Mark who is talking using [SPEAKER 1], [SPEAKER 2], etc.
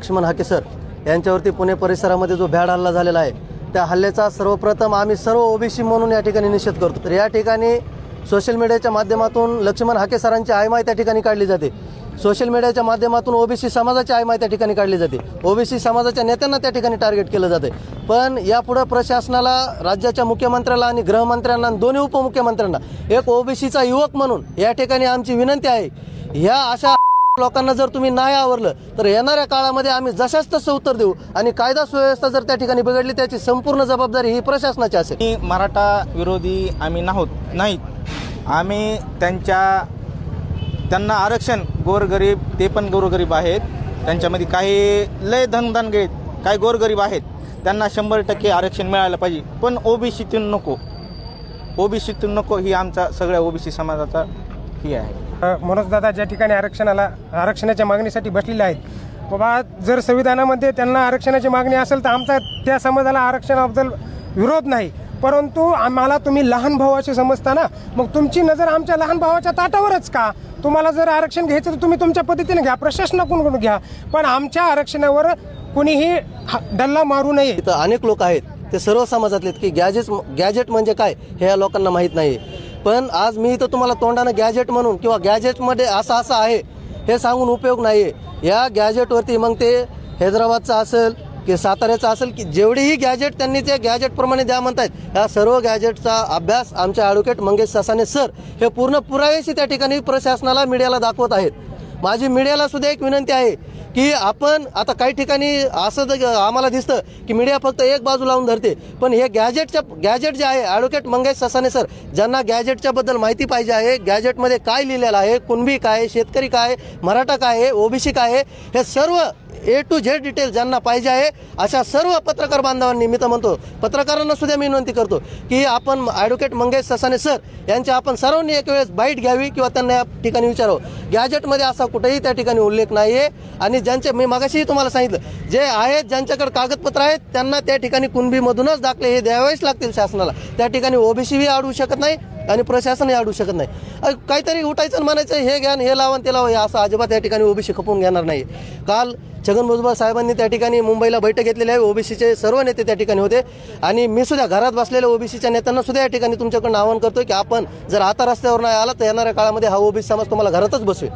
[SPEAKER 1] Laxman Hake sir यांच्यावरती Pune परिसरामध्ये जो भ्याड हल्ला झालेला आहे, त्या हल्ल्याचा सर्वप्रथम आम्ही सर्व ओबीसी म्हणून या ठिकाणी निषेध करतो। तर या ठिकाणी सोशल मीडियाच्या माध्यमातून लक्ष्मण हाके सरांची आयमाय त्या ठिकाणी काढली जाते। सोशल मीडियाच्या माध्यमातून ओबीसी समाजाची आयमाय त्या ठिकाणी काढली जाते। ओबीसी समाजाच्या नेत्यांना त्या ठिकाणी टार्गेट केलं जाते। पण यापुढे प्रशासनाला, राज्याच्या मुख्यमंत्र्याला आणि गृहमंत्र्यांना, दोन्ही उपमुख्यमंत्र्यांना एक ओबीसीचा युवक म्हणून या ठिकाणी आमची विनंती आहे, ह्या अशा लोकांना जर तुम्ही नाही आवरलं तर येणाऱ्या काळामध्ये आम्ही जशाच तसं उत्तर देऊ आणि कायदा सुव्यवस्था जर त्या ठिकाणी बिघडली त्याची संपूर्ण जबाबदारी ही प्रशासनाची असेल।
[SPEAKER 2] मराठा विरोधी आम्ही नाहीत। आम्ही त्यांना आरक्षण, गोरगरीब, ते पण गोरगरीब आहेत, त्यांच्यामध्ये काही लय धनगरीब, काही गोरगरीब आहेत, त्यांना 100% आरक्षण मिळालं पाहिजे, पण ओबीसीतून नको ही आमचा सगळ्या ओबीसी समाजाचा ही आहे।
[SPEAKER 3] मनोज दादा ज्या ठिकाणी आरक्षणाच्या मागणीसाठी बसलेले आहेत, बाबा जर संविधानामध्ये त्यांना आरक्षणाची मागणी असेल तर आमचा त्या समाजाला आरक्षणाबद्दल विरोध नाही, परंतु आम्हाला तुम्ही लहान भावाशी समजता ना, मग तुमची नजर आमच्या लहान भावाच्या ताटावरच का? तुम्हाला जर आरक्षण घ्यायचं तर तुम्ही तुमच्या पद्धतीने घ्या, प्रशासनाकडून घ्या, पण आमच्या आरक्षणावर कुणीही डल्ला मारू नये।
[SPEAKER 1] इथं अनेक लोक आहेत, ते सर्व समाजातले की गॅजेट म्हणजे काय हे या लोकांना माहीत नाही। पण आज मी इथं तुम्हाला तोंडानं गॅजेट म्हणून किंवा गॅजेटमध्ये असं आहे हे सांगून उपयोग नाही। या गॅजेटवरती मग ते हैदराबादचं असेल की साताऱ्याचं असेल की जेवढीही गॅजेट त्यांनी ते गॅजेटप्रमाणे द्या म्हणतायत, या सर्व गॅजेटचा अभ्यास आमचे ॲडव्होकेट मंगेश ससाने सर हे पूर्ण पुरावेशी त्या ठिकाणी प्रशासनाला, मीडियाला दाखवत आहेत। माझी मीडियाला सुद्धा एक विनंती आहे की आपण आता काही ठिकाणी असं आम्हाला दिसतं की मीडिया फक्त एक बाजू लावून धरते, पण हे गॅजेट जे आहे, ॲडव्होकेट मंगेश ससाने सर ज्यांना गॅजेटच्या बद्दल माहिती पाहिजे आहे, गॅजेटमध्ये काय लिहिलेलं आहे, कुणबी काय, शेतकरी काय, मराठा काय आहे, ओबीसी काय आहे, हे सर्व A to Z डिटेल ज्यांना पाहिजे आहे, अशा सर्व पत्रकार बांधवांनी, मी तर म्हणतो पत्रकारांना सुद्धा मी विनंती करतो की आपण ॲडव्होकेट मंगेश ससाने सर यांच्या आपण सर्वांनी एक वेळेस बाईट घ्यावी किंवा त्यांना या ठिकाणी विचारावं। गॅजेटमध्ये असा कुठेही त्या ठिकाणी उल्लेख नाही आहे आणि ज्यांचे, मी मागाशीही तुम्हाला सांगितलं, जे आहेत ज्यांच्याकडे कागदपत्र आहेत त्यांना त्या ठिकाणी कुणबीमधूनच दाखले हे द्यावेच लागतील शासनाला। त्या ठिकाणी ओबीसीही अडवू शकत नाही आणि प्रशासनही अडवू शकत नाही। काहीतरी उठायचं आणि म्हणायचं हे घ्या, हे लावा, ते लावा, असं अजिबात या ठिकाणी ओबीसी खपवून घेणार नाही। काल छगन भुजबळ साहेबांनी त्या ठिकाणी मुंबईला बैठक घेतलेली आहे, ओबीसीचे सर्व नेते त्या ठिकाणी होते आणि मी सुद्धा घरात बसलेल्या ओबीसीच्या नेत्यांना सुद्धा या ठिकाणी तुमच्याकडून आवाहन करतोय की आपण जर आता रस्त्यावर नाही आला तर येणाऱ्या काळामध्ये हा ओबीसी समाज तुम्हाला घरातच बसवेल।